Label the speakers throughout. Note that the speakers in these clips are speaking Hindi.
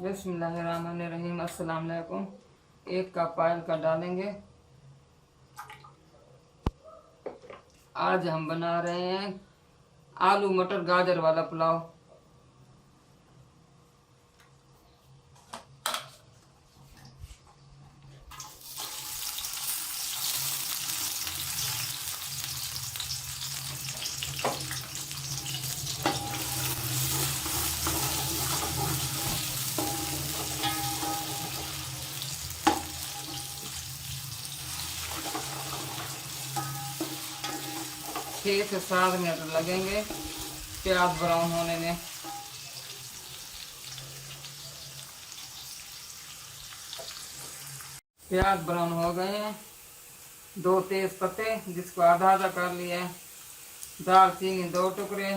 Speaker 1: बिस्मिल्लाहिर्रहमानिर्रहीम। अस्सलाम वालेकुम। एक कप ऑयल का डालेंगे। आज हम बना रहे हैं आलू मटर गाजर वाला पुलाव। छः से 7 मिनट लगेंगे प्याज ब्राउन होने में। प्याज ब्राउन हो गए हैं। 2 तेज पत्ते जिसको आधा आधा कर लिया है, दालचीनी 2 टुकड़े,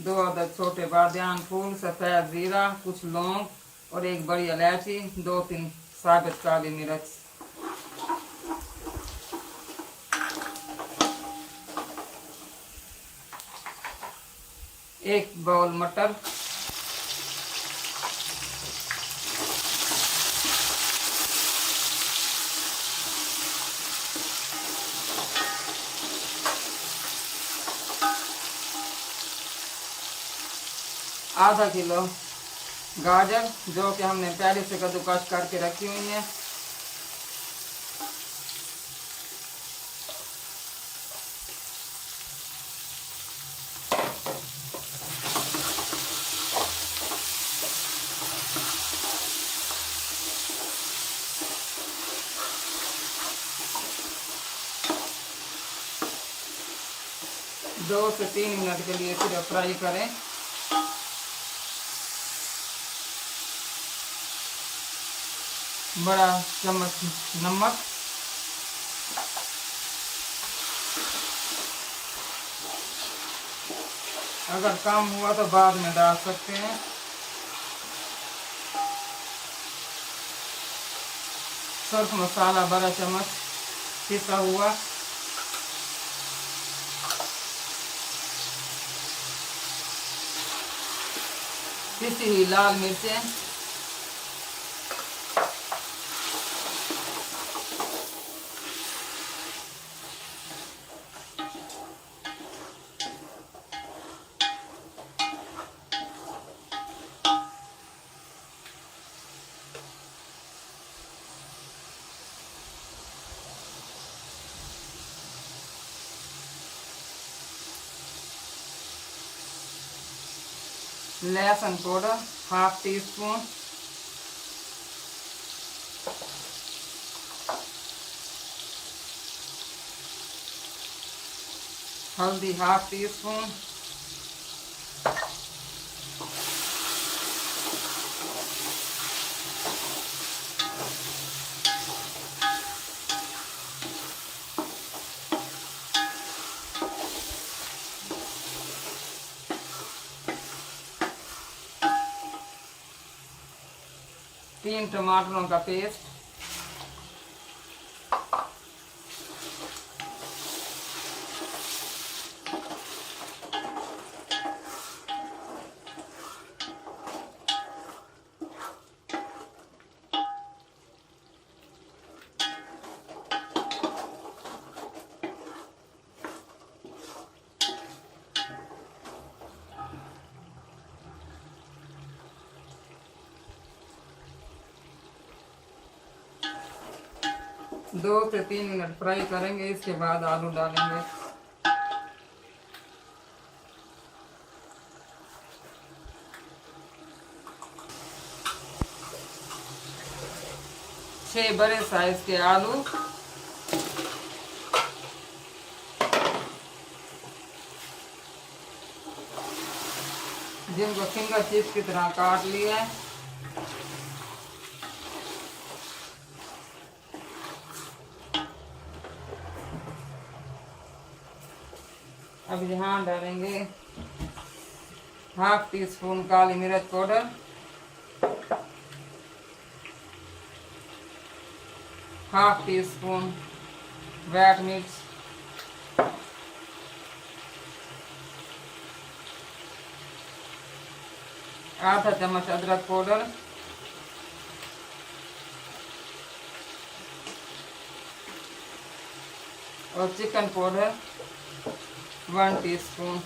Speaker 1: 2 अदद छोटे बादियान फूल, सफ़ेद जीरा, कुछ लौंग और 1 बड़ी इलायची, 2-3 साबित काली मिर्च। एक बाउल मटर, आधा किलो गाजर जो कि हमने पहले से कद्दूकस करके रखी हुई है, दो से 3 मिनट के लिए सिर्फ फ्राई करें। बड़ा चम्मच नमक, अगर कम हुआ तो बाद में डाल सकते हैं। सर्फ मसाला बड़ा चम्मच पिसा हुआ, पिसी हुई लाल मिर्चें, लहसुन पाउडर ½ टीस्पून, हल्दी ½ टीस्पून, तीन टमाटरों का पेस्ट, दो से 3 मिनट फ्राई करेंगे। इसके बाद आलू डालेंगे। छह बड़े साइज के आलू, जिनको फिंगर चिप्स की तरह काट लिया है। अब यहाँ डालेंगे ½ टीस्पून काली मिर्च पाउडर, ½ टीस्पून व्हाइट मिर्च, आधा चम्मच अदरक पाउडर, और चिकन पाउडर 1 टीस्पून।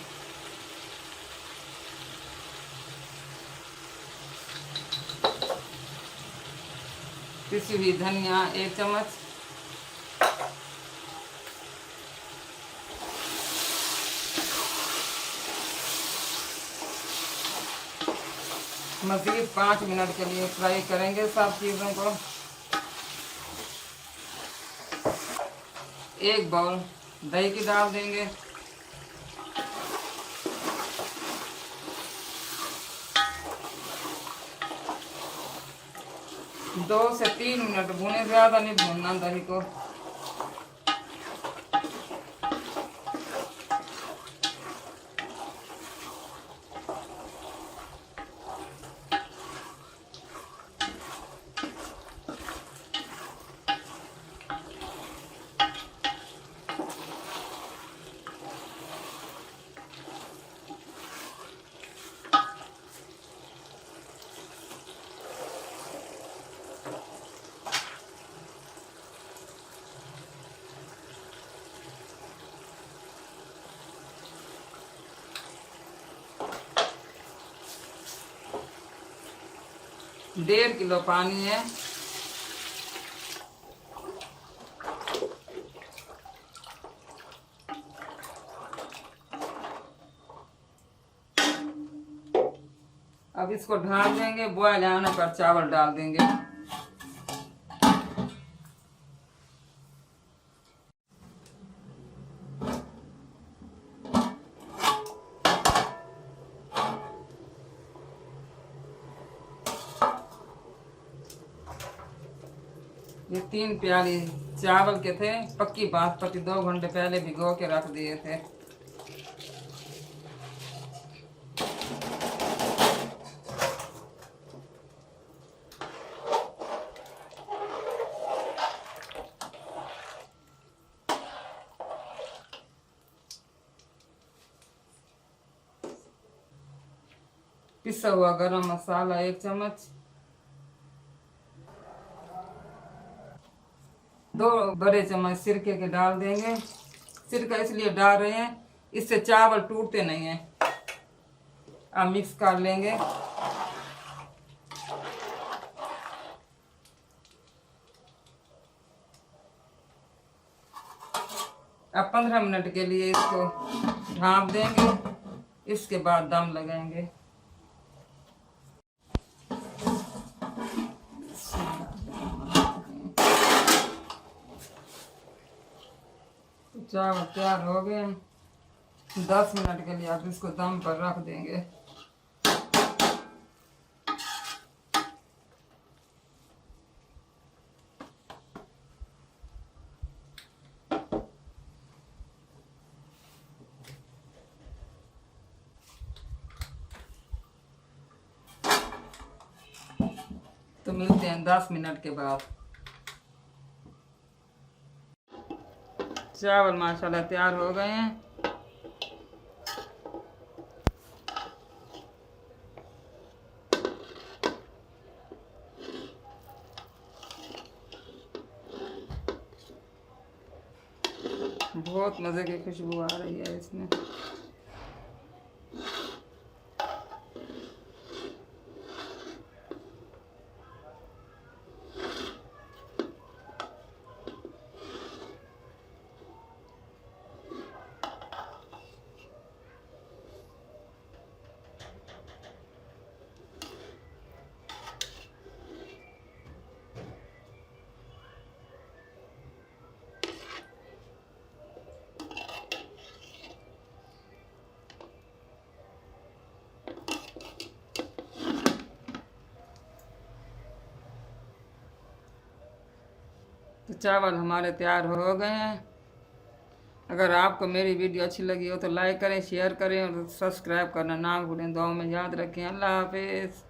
Speaker 1: पिसी हुई धनिया 1 चम्मच। मज़ीद 5 मिनट के लिए फ्राई करेंगे सब चीज़ों को। 1 बाउल दही की डाल देंगे। 2 से 3 मिनट भूने, ज़्यादा नहीं भूनना दही को। डेढ़ किलो पानी है। अब इसको ढाक देंगे। बॉयल आने पर चावल डाल देंगे। ये 3 प्याली चावल के थे, पक्की बासमती, 2 घंटे पहले भिगो के रख दिए थे। पिसा हुआ गरम मसाला 1 चम्मच। 2 बड़े चम्मच सिरके के डाल देंगे। सिरका इसलिए डाल रहे हैं, इससे चावल टूटते नहीं हैं। अब मिक्स कर लेंगे। अब 15 मिनट के लिए इसको ढाँप देंगे। इसके बाद दम लगाएंगे। चावल तैयार हो गए। 10 मिनट के लिए आप इसको दम पर रख देंगे। तो मिलते हैं 10 मिनट के बाद। चावल माशाल्लाह तैयार हो गए हैं। बहुत मज़े की खुशबू आ रही है इसमें। तो चावल हमारे तैयार हो गए हैं। अगर आपको मेरी वीडियो अच्छी लगी हो तो लाइक करें, शेयर करें और सब्सक्राइब करना ना भूलें। दुआ में याद रखें। अल्लाह हाफिज़।